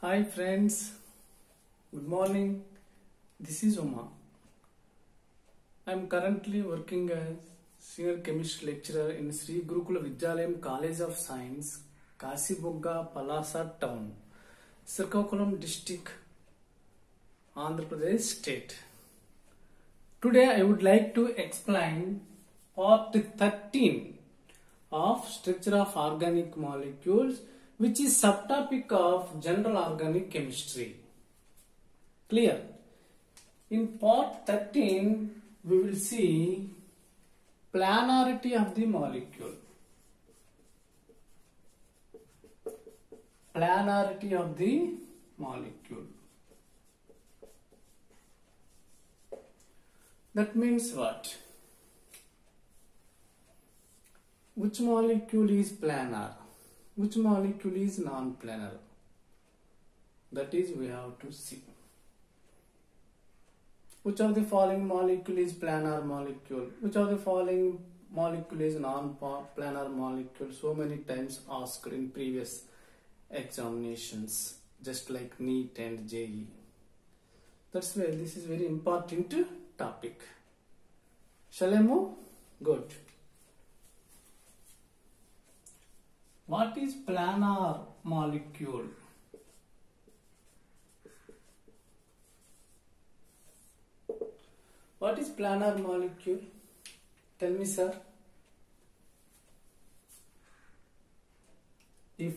Hi friends, good morning. This is Uma. I am currently working as senior chemistry lecturer in Sri Gurukula Vidyalayam College of Science, Kasibugga, Palasa Town, Srikakulam District, Andhra Pradesh State. Today I would like to explain part 13 of structure of organic molecules, which is subtopic of general organic chemistry. Clear? In part 13, we will see planarity of the molecule. Planarity of the molecule. That means what? Which molecule is planar? Which molecule is non-planar? That is, we have to see. Which of the following molecule is planar molecule? Which of the following molecule is non-planar molecule? So many times asked in previous examinations, just like NEET and JEE. That's why this is very important topic. Shall I move? Good. What is planar molecule? What is planar molecule? Tell me, sir. If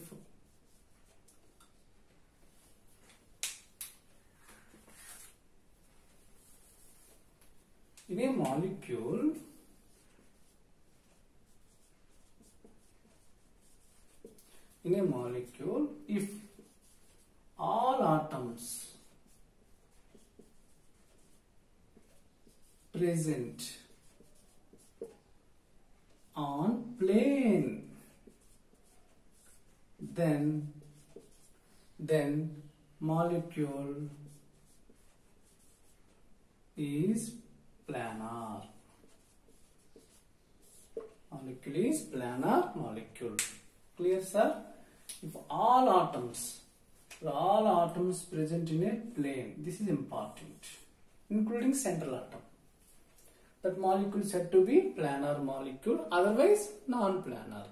in a molecule if all atoms present on plane, then molecule is planar. Molecule is planar molecule. Clear, sir? If all atoms present in a plane, this is important, including central atom, that molecule is said to be planar molecule, otherwise non-planar.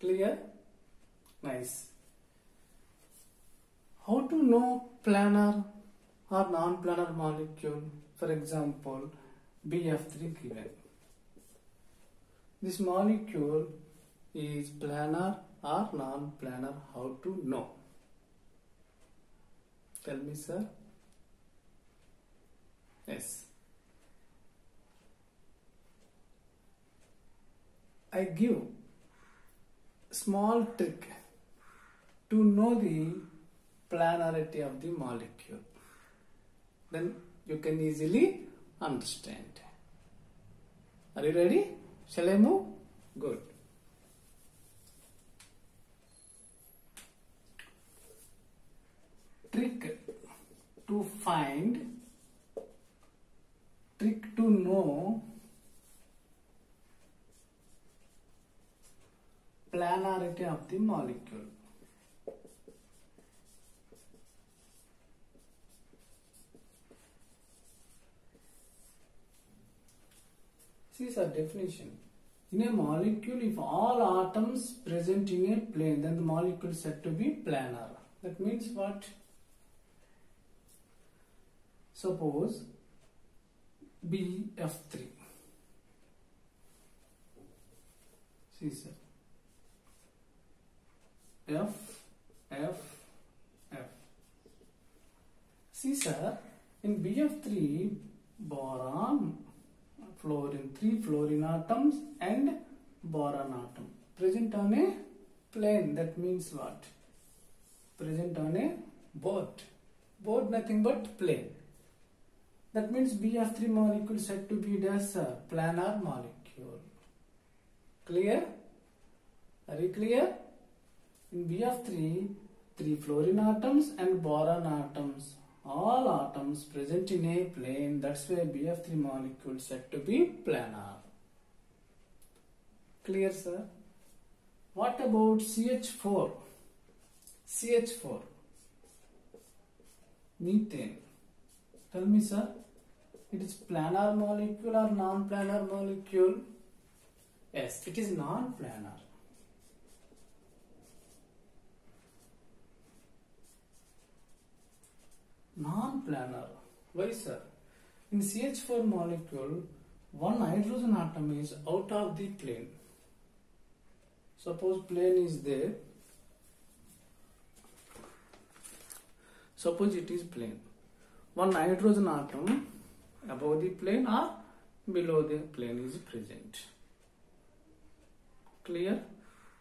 Clear? Nice. How to know planar or non-planar molecule? For example, BF3 given. This molecule is planar or non-planar. How to know? Tell me, sir. Yes. I give small trick to know the planarity of the molecule. Then you can easily understand. Are you ready? Shall I move? Good. Trick to know planarity of the molecule. See, sir, definition. In a molecule, if all atoms present in a plane, then the molecule is said to be planar. That means what? Suppose BF3. See, sir. F. See, sir, in BF3, boron, fluorine, 3 fluorine atoms and boron atom present on a plane. That means what? Present on a board. Board nothing but plane. That means BF3 molecule said to be as a planar molecule. Clear? Are you clear? In BF3, 3 fluorine atoms and boron atoms. All atoms present in a plane. That's why BF3 molecule said to be planar. Clear, sir? What about CH4? CH4, methane. Tell me, sir, it is planar molecule or non-planar molecule? Yes, it is non-planar. Non-planar. Why, sir? In CH4 molecule, one hydrogen atom is out of the plane. Suppose plane is there. Suppose it is plane. One hydrogen atom above the plane or below the plane is present. Clear?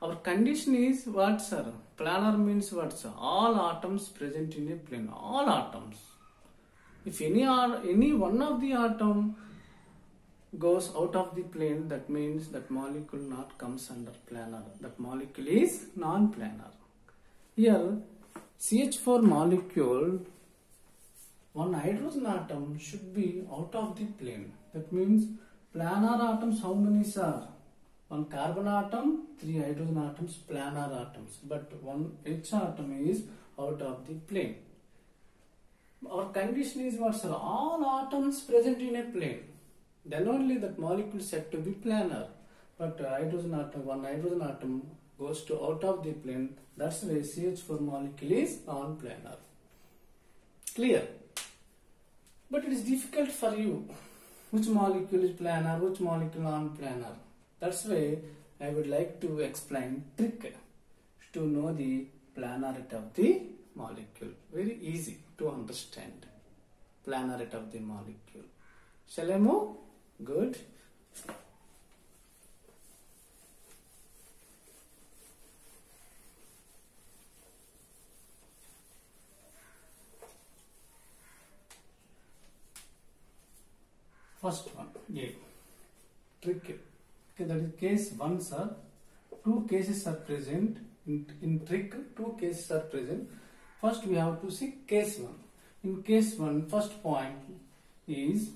Our condition is what, sir? Planar means what, sir? All atoms present in a plane. All atoms. If any one of the atom goes out of the plane, that means that molecule not comes under planar. That molecule is non-planar. Here, CH4 molecule, one hydrogen atom should be out of the plane. That means planar atoms, how many, sir? One carbon atom, 3 hydrogen atoms, planar atoms. But one H atom is out of the plane. Our condition is what, sir? All atoms present in a plane. Then only that molecule is said to be planar. But hydrogen atom, one hydrogen atom goes to out of the plane. That's why CH4 molecule is non-planar. Clear? But it is difficult for you. Which molecule is planar, which molecule non-planar? That's why I would like to explain trick to know the planarity of the molecule. Very easy to understand. Planarity of the molecule. Shall I move? Good. First one, A. Trick. Okay, that is case 1, sir. 2 cases are present. In trick, 2 cases are present. First, we have to see case 1. In case 1, first point is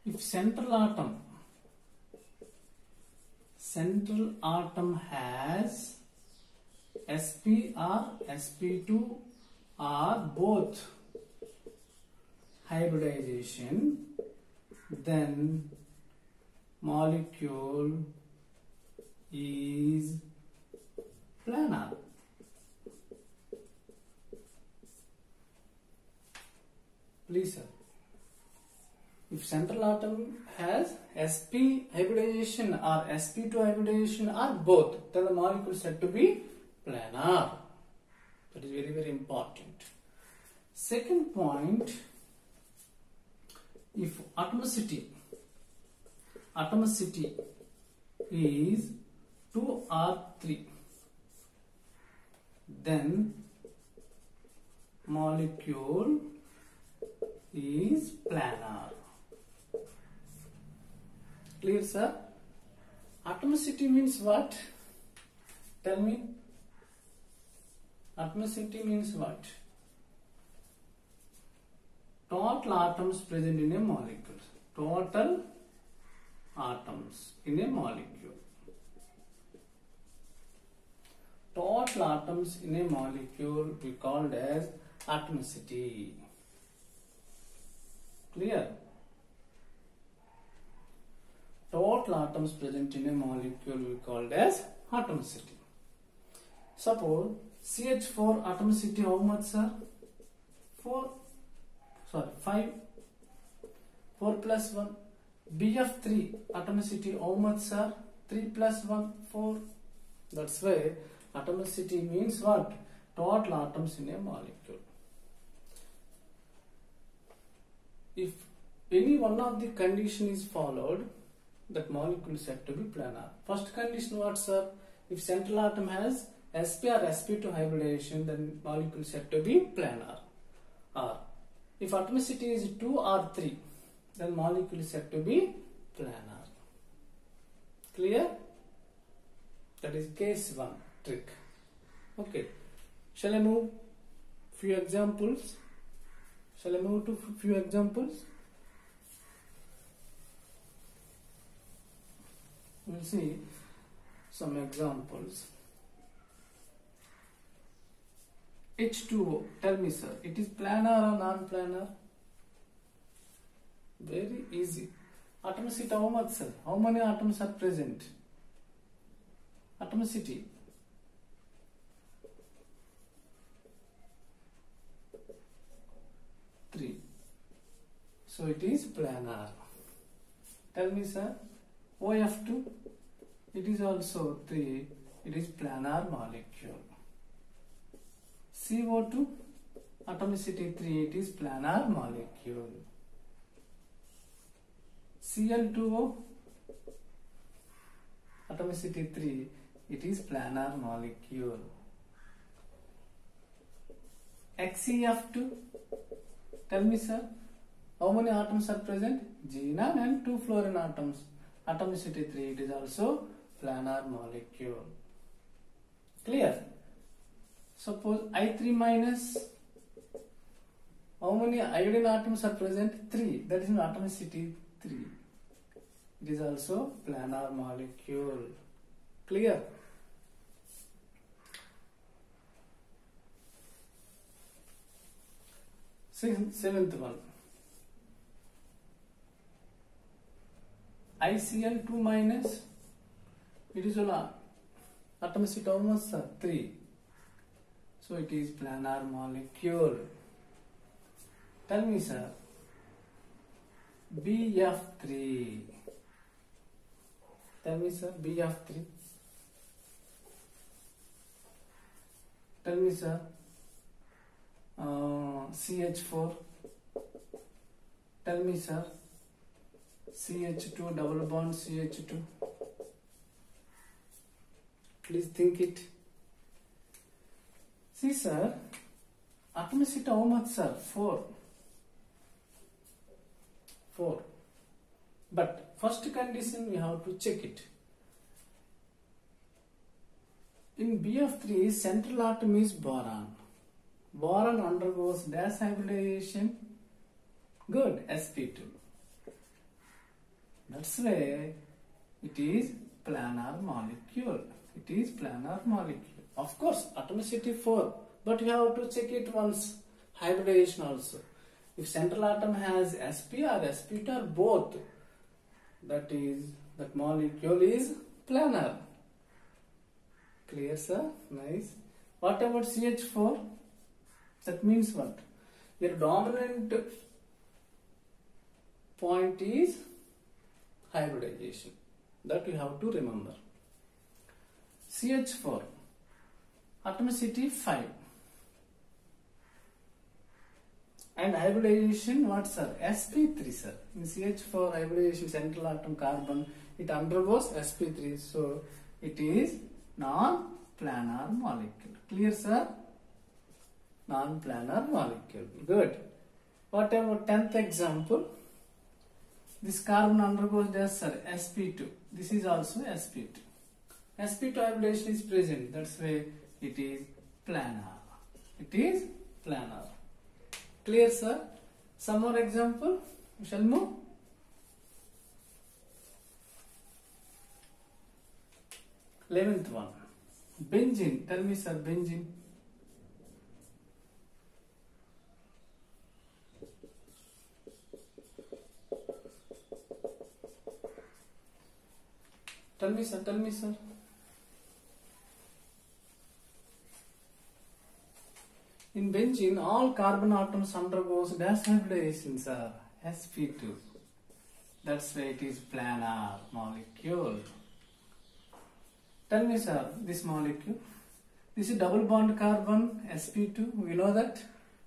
if central atom has sp or sp2 or both hybridization, then molecule is planar. Please, sir. If central atom has sp hybridization or sp2 hybridization or both, then the molecule is said to be planar. That is very, very important. Second point, if atomicity is 2 or 3, then molecule is planar. Clear, sir? Atomicity means what? Tell me. Atomicity means what? Total atoms present in a molecule. Total atoms in a molecule. Total atoms in a molecule we called as atomicity. Clear? Total atoms present in a molecule we called as atomicity. Suppose CH4 atomicity how much, sir? 5. 4 plus 1. BF3 atomicity how much, sir? 3 plus 1, 4. That's why atomicity means what? Total atoms in a molecule. If any one of the condition is followed, that molecule is said to be planar. First condition what, sir? If central atom has sp or sp2 hybridization, then molecule is said to be planar. Or if atomicity is 2 or 3, then molecule is said to be planar. Clear? That is case 1 trick. Okay. Shall I move few examples? Shall I move to few examples? We'll see some examples. H2O. Tell me, sir, it is planar or non-planar? Very easy. Atomicity how much, sir? How many atoms are present? Atomicity. Three. So it is planar. Tell me, sir, OF2, it is also 3. It is planar molecule. CO2, atomicity 3, it is planar molecule. Cl2O, atomicity 3, it is planar molecule. XeF2, tell me, sir, how many atoms are present? Xenon and 2 fluorine atoms. Atomicity 3, it is also planar molecule. Clear? Suppose I3 minus, how many iodine atoms are present? 3. That is atomicity 3. It is also planar molecule. Clear? Seventh one. ICl2 minus, it is atomicity almost 3. So it is planar molecule. Tell me, sir, BF3. Tell me, sir, BF3. Tell me, sir, CH4. Tell me, sir, CH2, double bond CH2. Please think it. See, sir, atomicity how much, sir? 4. 4. But first condition we have to check it. In BF3, central atom is boron. Boron undergoes dash hybridization. Good, sp2. That's why it is planar molecule. It is planar molecule. Of course, atomicity 4, but you have to check it once. Hybridization also. If central atom has sp or sp2 or both, that molecule is planar. Clear, sir? Nice. What about CH4? That means what? Your dominant point is hybridization. That you have to remember. CH4, atomicity 5. And hybridization, what, sir? sp3, sir. In CH4 hybridization, central atom carbon, it undergoes sp3. So it is non-planar molecule. Clear, sir? Non-planar molecule. Good. What about 10th example? This carbon undergoes just, sir, sp2. This is also sp2. sp2 hybridization is present. That's why it is planar. It is planar. Clear, sir? Some more example. We shall move. 11th one. Benzene. Tell me, sir, benzene. Tell me, sir. Tell me, sir. In benzene, all carbon atoms undergoes dash hybridization, sir. sp2. That's why it is planar molecule. Tell me, sir, this molecule. This is double bond carbon, sp2. We know that.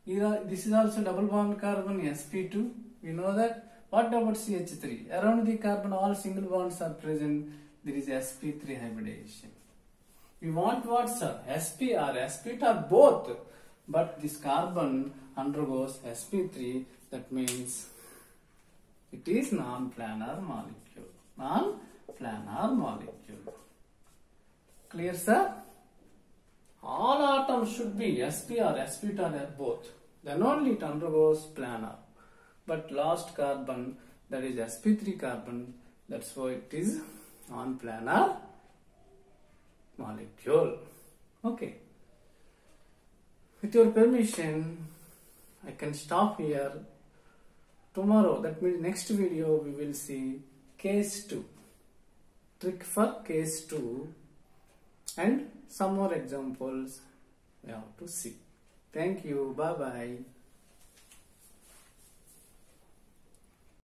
This is also double bond carbon, sp2. We know that. What about CH3? Around the carbon, all single bonds are present. There is sp3 hybridization. We want what, sir? sp or sp2 or both. But this carbon undergoes sp3. That means it is non-planar molecule. Non-planar molecule. Clear, sir? All atoms should be sp or sp2 or both. Then only it undergoes planar. But last carbon, that is sp3 carbon, that's why it is non-planar molecule. Okay. With your permission, I can stop here. Tomorrow, that means next video, we will see case 2. Trick for case 2 and some more examples we have to see. Thank you. Bye bye.